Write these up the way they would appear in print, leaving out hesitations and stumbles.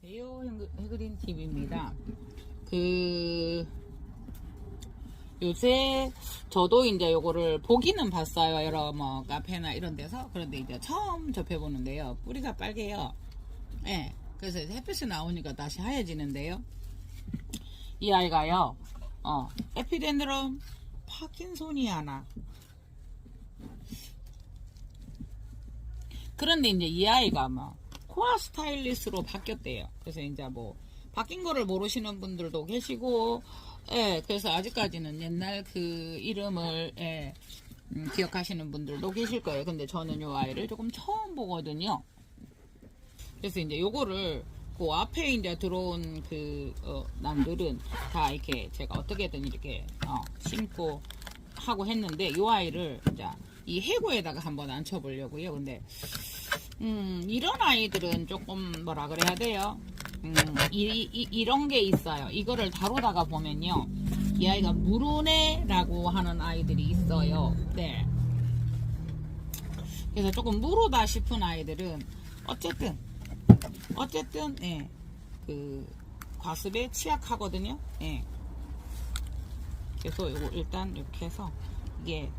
베어 해그린 TV입니다. 요새 저도 이제 요거를 보기는 봤어요. 여러 뭐 카페나 이런 데서. 그런데 이제 처음 접해보는데요. 뿌리가 빨개요. 예. 그래서 햇빛이 나오니까 다시 하얘지는데요. 이 아이가요, 에피덴드럼 파킨소니아나. 그런데 이제 이 아이가 뭐 코아 스타일리스로 바뀌었대요. 그래서 이제 뭐 바뀐 거를 모르시는 분들도 계시고, 예, 그래서 아직까지는 옛날 그 이름을 기억하시는 분들도 계실 거예요. 근데 저는 요 아이를 조금 처음 보거든요. 그래서 이제 요거를 그 앞에 이제 들어온 남들은 다 이렇게 제가 어떻게든 이렇게 심고 하고 했는데, 요 아이를 이제 이 해구에다가 한번 앉혀보려고요. 근데 이런 아이들은 조금 뭐라 그래야 돼요. 이런 게 있어요. 이거를 다루다가 보면요, 이 아이가 무르네라고 하는 아이들이 있어요. 네. 그래서 조금 무르다 싶은 아이들은 어쨌든 예, 그 과습에 취약하거든요. 예. 그래서 요거 일단 이렇게 해서 이게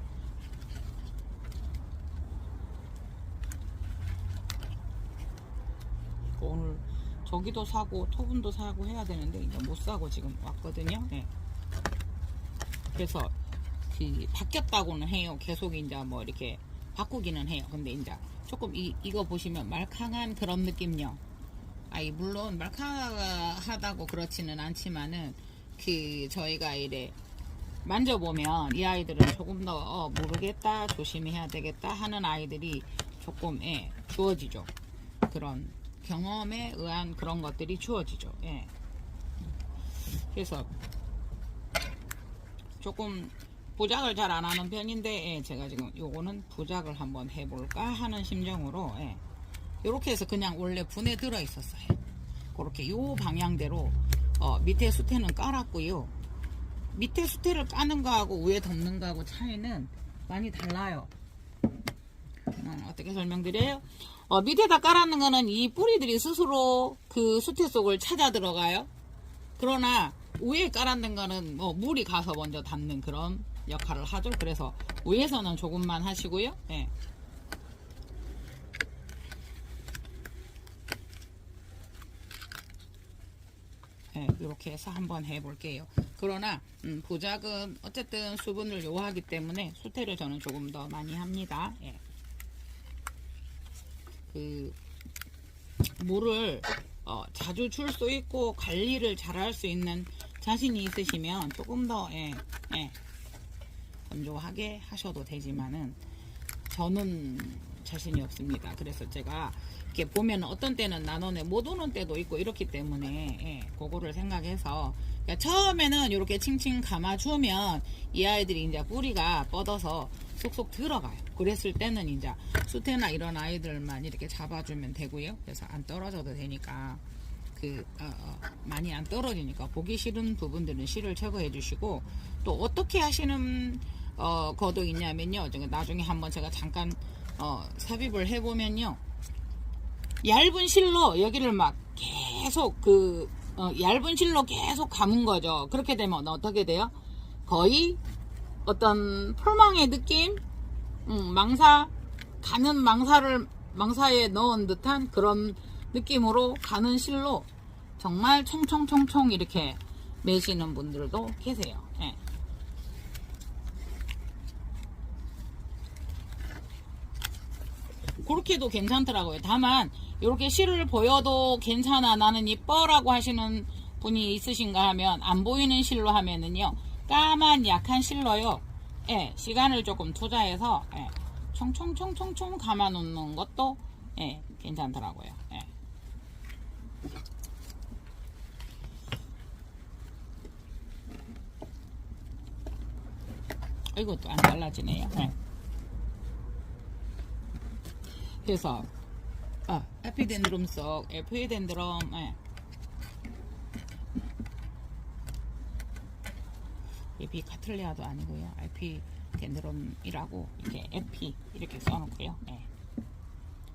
오늘 저기도 사고 토분도 사고 해야 되는데 이제 못 사고 지금 왔거든요. 네. 그래서 바뀌었다고는 해요. 계속 이제 뭐 이렇게 바꾸기는 해요. 근데 이제 조금 이거 보시면 말캉한 그런 느낌요. 물론 말캉하다고 그렇지는 않지만은 저희가 이래 만져보면 이 아이들은 조금 더 모르겠다, 조심해야 되겠다 하는 아이들이 조금 주어지죠. 그런 경험에 의한 그런 것들이 주어지죠. 예. 그래서 조금 부작을 잘 안 하는 편인데, 제가 지금 요거는 부작을 한번 해볼까 하는 심정으로, 요렇게 해서 그냥 원래 분에 들어 있었어요. 그렇게 요 방향대로 밑에 수태는 깔았고요. 밑에 수태를 까는 거하고 위에 덮는 거하고 차이는 많이 달라요. 어떻게 설명드려요? 밑에다 깔았는 거는 이 뿌리들이 스스로 그 수태 속을 찾아 들어가요. 그러나 위에 깔았는 거는 물이 가서 먼저 닿는 그런 역할을 하죠. 그래서 위에서는 조금만 하시고요. 예. 이렇게 해서 한번 해볼게요. 그러나 부작은 어쨌든 수분을 요하기 때문에 수태를 저는 조금 더 많이 합니다. 예. 물을 자주 줄 수 있고 관리를 잘 할 수 있는 자신이 있으시면 조금 더 건조하게 하셔도 되지만은 저는 자신이 없습니다. 그래서 제가 이렇게 보면 어떤 때는 나눠내 못 오는 때도 있고 이렇기 때문에 그거를 생각해서, 그러니까 처음에는 이렇게 칭칭 감아주면 이 아이들이 이제 뿌리가 뻗어서 쏙쏙 들어가요. 그랬을 때는 이제 수태나 이런 아이들만 이렇게 잡아주면 되고요. 그래서 안 떨어져도 되니까 많이 안 떨어지니까 보기 싫은 부분들은 실을 제거해 주시고, 또 어떻게 하시는 거도 있냐면요, 나중에 한번 제가 잠깐 삽입을 해보면요, 얇은 실로 여기를 막 계속 얇은 실로 계속 감은 거죠. 그렇게 되면 어떻게 돼요? 거의 어떤 풀망의 느낌, 망사에 넣은 듯한 그런 느낌으로 가는 실로 정말 총총총총 이렇게 매시는 분들도 계세요. 예. 그렇게도 괜찮더라고요. 다만 이렇게 실을 보여도 괜찮아, 나는 이뻐라고 하시는 분이 있으신가 하면, 안 보이는 실로 하면은요, 까만 약한 실로요, 시간을 조금 투자해서 총총총총총 감아 놓는 것도 괜찮더라고요. 이것도 안 잘라지네요. 그래서 에피덴드럼 속 에피덴드럼 에피카틀레아도 아니고요, 에피덴드럼이라고 이렇게 에피 이렇게 써놓고요.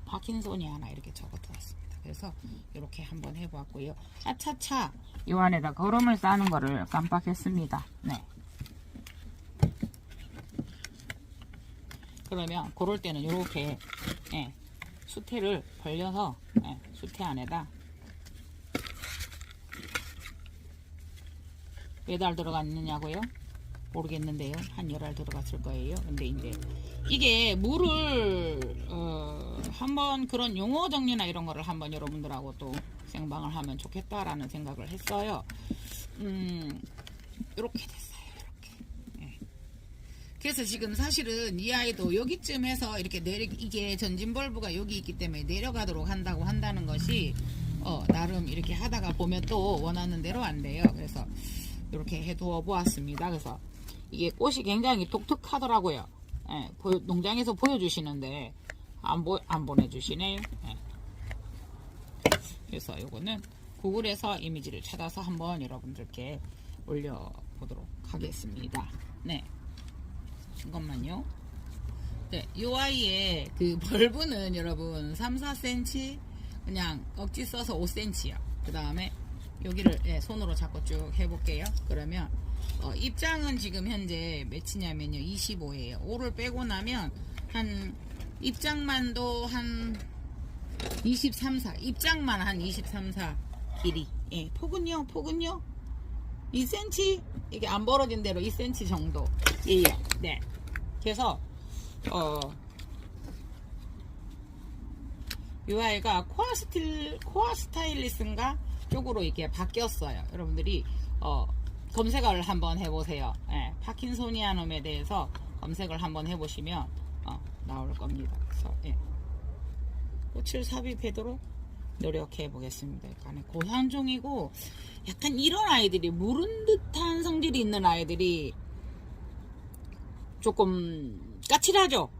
파킨소니아나 이렇게 적어두었습니다. 그래서 이렇게 한번 해보았고요. 아차차, 이 안에다 거름을 싸는 거를 깜빡했습니다. 네. 그러면 그럴 때는 이렇게 수태를 벌려서 수태 안에다 몇 알 들어갔느냐고요? 모르겠는데요. 한 10알 들어갔을 거예요. 근데 이제 이게 물을 한번 그런 용어 정리나 이런 거를 한번 여러분들하고 또 생방을 하면 좋겠다라는 생각을 했어요. 이렇게 됐어요. 이렇게. 그래서 지금 사실은 이 아이도 여기쯤에서 이렇게 이게 전진벌브가 여기 있기 때문에 내려가도록 한다는 것이 나름 이렇게 하다가 보면 또 원하는 대로 안 돼요. 그래서 이렇게 해두어 보았습니다. 그래서 이게 꽃이 굉장히 독특하더라고요. 농장에서 보여주시는데 안 보내주시네요. 그래서 이거는 구글에서 이미지를 찾아서 한번 여러분들께 올려보도록 하겠습니다. 네, 잠깐만요. 네, 이 아이의 그 벌브는 여러분 3-4cm 그냥 억지 써서 5cm요. 그 다음에 여기를 손으로 잡고 쭉 해볼게요. 그러면 입장은 지금 현재 몇이냐면요, 25예요. 5를 빼고 나면 한 입장만도 한 23, 4 입장만 한 23, 4 길이. 폭은요 2cm, 이게 안 벌어진 대로 2cm 정도예요. 네. 그래서 이 아이가 코아 스타일리스인가 쪽으로 이렇게 바뀌었어요. 여러분들이 검색을 한번 해보세요. 파킨소니아놈에 대해서 검색을 한번 해보시면 나올 겁니다. 그래서 꽃을 삽입하도록 노력해 보겠습니다. 약간 고산종이고 약간 이런 아이들이 무른 듯한 성질이 있는 아이들이 조금 까칠하죠.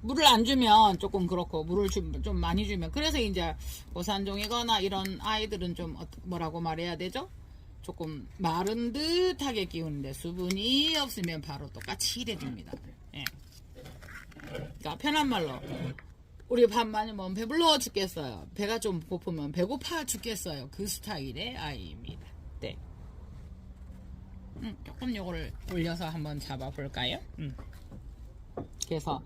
물을 안 주면 조금 그렇고, 물을 좀 많이 주면, 그래서 이제 고산종이거나 이런 아이들은 좀 뭐라고 말해야 되죠? 조금 마른 듯하게 키우는데 수분이 없으면 바로 또 까칠해집니다. 그러니까 편한 말로 우리 밥 많이 먹으면 배불러 죽겠어요. 배가 좀 고프면 배고파 죽겠어요. 그 스타일의 아이입니다. 네. 조금 요거를 올려서 한번 잡아볼까요? 그래서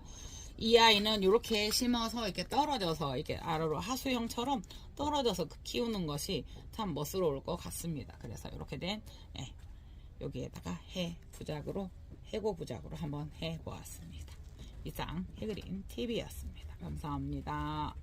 이 아이는 이렇게 심어서 이렇게 떨어져서 이렇게 아래로 하수형처럼 떨어져서 키우는 것이 참 멋스러울 것 같습니다. 그래서 이렇게 된 여기에다가 해고 부작으로 한번 해보았습니다. 이상 해그린 TV였습니다. 감사합니다.